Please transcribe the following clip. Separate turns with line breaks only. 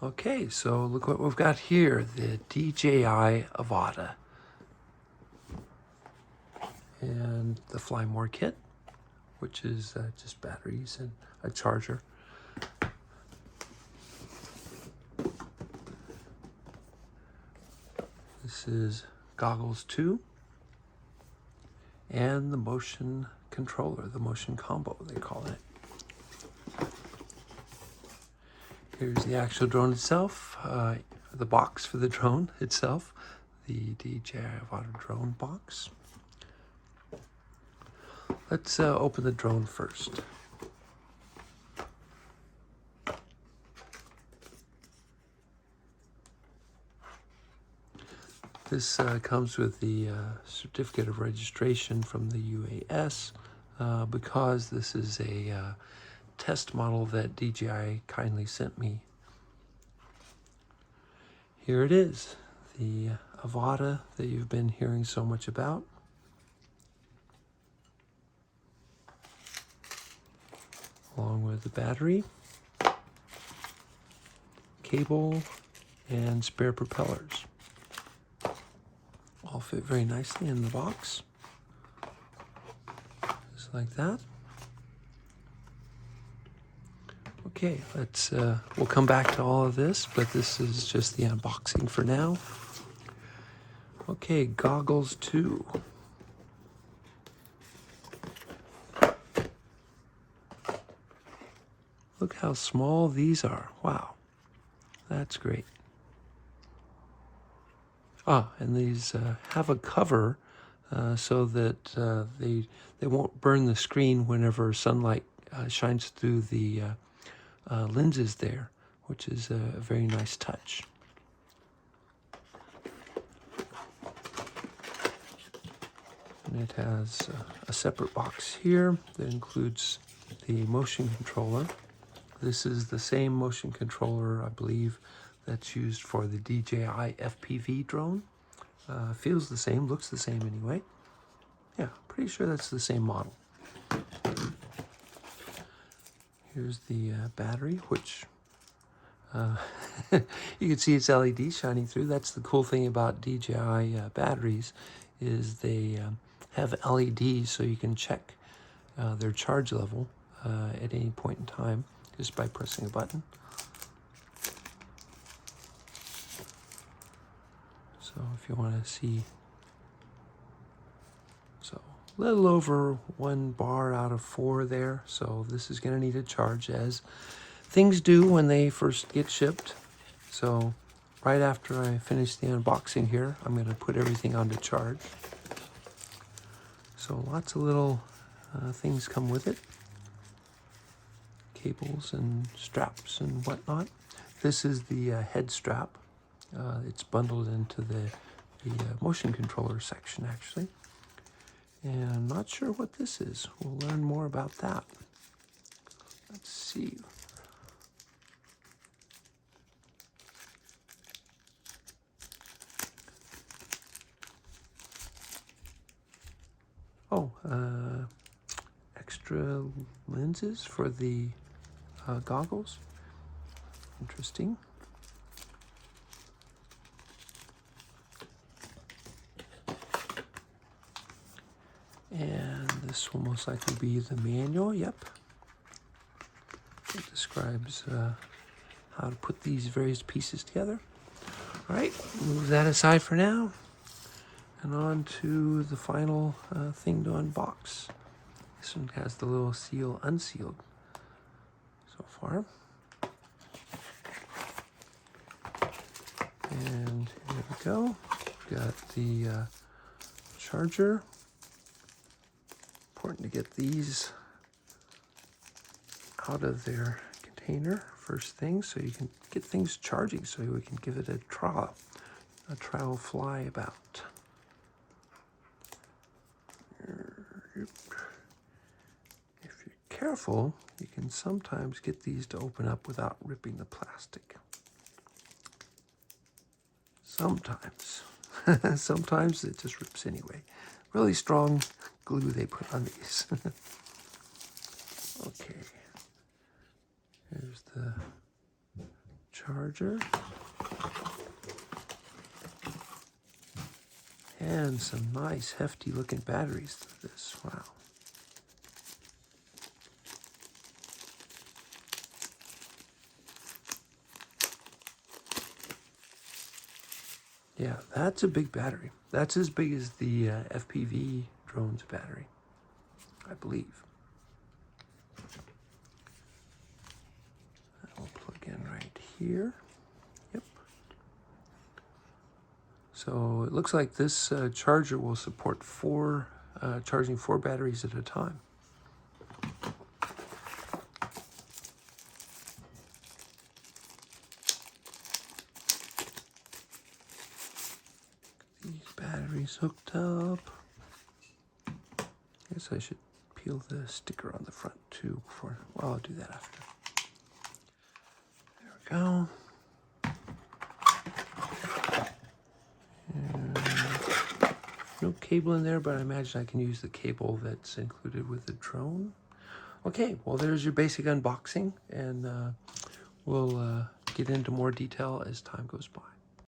Okay, so look what we've got here, the DJI Avata and the Fly More kit, which is just batteries and a charger. This is goggles 2 and the motion controller, the motion combo they call it. Here's the actual drone itself, the box for the drone itself, the DJI Avata drone box. Let's open the drone first. This comes with the certificate of registration from the UAS because this is a test model that DJI kindly sent me. Here it is, the Avata that you've been hearing so much about. Along with the battery, cable, and spare propellers. All fit very nicely in the box. Just like that. Okay, we'll come back to all of this, but this is just the unboxing for now. Okay, goggles 2. Look how small these are. Wow, that's great. And these have a cover so that they won't burn the screen whenever sunlight shines through the lenses there, which is a very nice touch. And it has a separate box here that includes the motion controller. This is the same motion controller, I believe, that's used for the DJI FPV drone. Feels the same, looks the same anyway. Yeah, pretty sure that's the same model. Here's the battery, which you can see its LED shining through. That's the cool thing about DJI batteries, is they have LEDs so you can check their charge level at any point in time just by pressing a button. So if you want to see, so a little over 1 bar out of 4 there. So this is going to need a charge, as things do when they first get shipped. So right after I finish the unboxing here, I'm going to put everything onto charge. So lots of little things come with it. Cables and straps and whatnot. This is the head strap. It's bundled into the motion controller section, actually. And I'm not sure what this is. We'll learn more about that. Let's see. Oh, extra lenses for the goggles. Interesting. And this will most likely be the manual, yep. It describes how to put these various pieces together. All right, move that aside for now. And on to the final thing to unbox. This one has the little seal unsealed so far. And here we go. We've got the charger. Important to get these out of their container first thing so you can get things charging, so we can give it a trial fly about. If you're careful, you can sometimes get these to open up without ripping the plastic. Sometimes. Sometimes it just rips anyway. Really strong glue they put on these. Okay. Here's the charger. And some nice hefty looking batteries to this. Wow. Yeah, that's a big battery. That's as big as the FPV drone's battery, I believe. That will plug in right here. Yep. So it looks like this charger will support charging 4 batteries at a time. These batteries hooked up. Guess I should peel the sticker on the front too before. Well, I'll do that after. There we go. And no cable in there, but I imagine I can use the cable that's included with the drone. Okay, well, there's your basic unboxing, and we'll get into more detail as time goes by.